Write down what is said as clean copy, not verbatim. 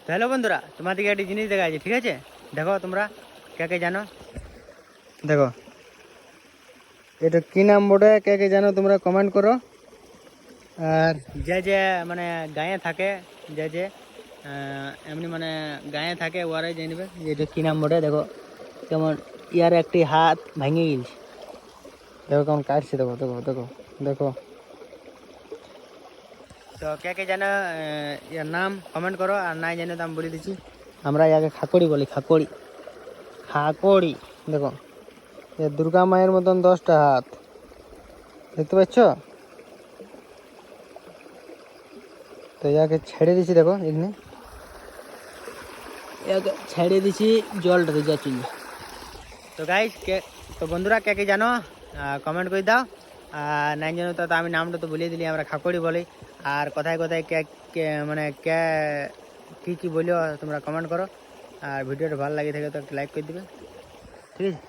তো হ্যালো বন্ধুরা, তোমাদেরকে একটি জিনিস দেখা যাচ্ছে, ঠিক আছে? দেখো তোমরা কে কে জানো, দেখো এটা কি নাম বটে, কে কে জানো তোমরা কমেন্ট করো। আর যে মানে গায়ে থাকে, যে এমনি মানে গায়ে থাকে ওরাই জানবে যে এটা কি নাম বটে। দেখো কেমন ইয়ার একটি হাত ভেঙে গেছে, দেখো কেমন কাটছে, দেখো দেখো দেখো দেখো। তো কে কে জানো ইয়ার নাম কমেন্ট করো, আর নাই জানো তো আমি বলে দিচ্ছি। আমরা ইয়াকে খাকড়ি বলি, খাকড়ি খাকড়ি। দেখো এ দুর্গা মায়ের মতন 10টা হাত, দেখতে পাচ্ছ? তো ইয়াকে ছেড়ে দিছি, দেখো এখানে ইয়াকে ছেড়ে দিছি জলটাতে যাচ্ছি। তো গাইস তো বন্ধুরা কে কে জানো কমেন্ট করে দাও। আর নাই জানো তো আমি নামটা তো বলিয়ে দিলি, আমরা খাকড়ি বলি। আর কোথায় কোথায় কে মানে কে কি কি বলিও তোমরা কমেন্ট করো। আর ভিডিওটা ভালো লাগে থাকে তো একটা লাইক করে দিবে, ঠিক আছে?